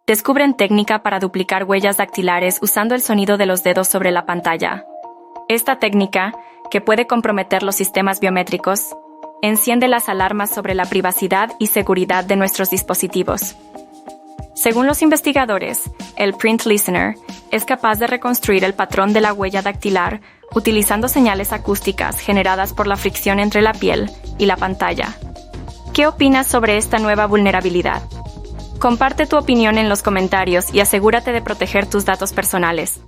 descubren técnica para duplicar huellas dactilares usando el sonido de los dedos sobre la pantalla. Esta técnica, que puede comprometer los sistemas biométricos, enciende las alarmas sobre la privacidad y seguridad de nuestros dispositivos. Según los investigadores, el Print Listener es capaz de reconstruir el patrón de la huella dactilar utilizando señales acústicas generadas por la fricción entre la piel y la pantalla. ¿Qué opinas sobre esta nueva vulnerabilidad? Comparte tu opinión en los comentarios y asegúrate de proteger tus datos personales.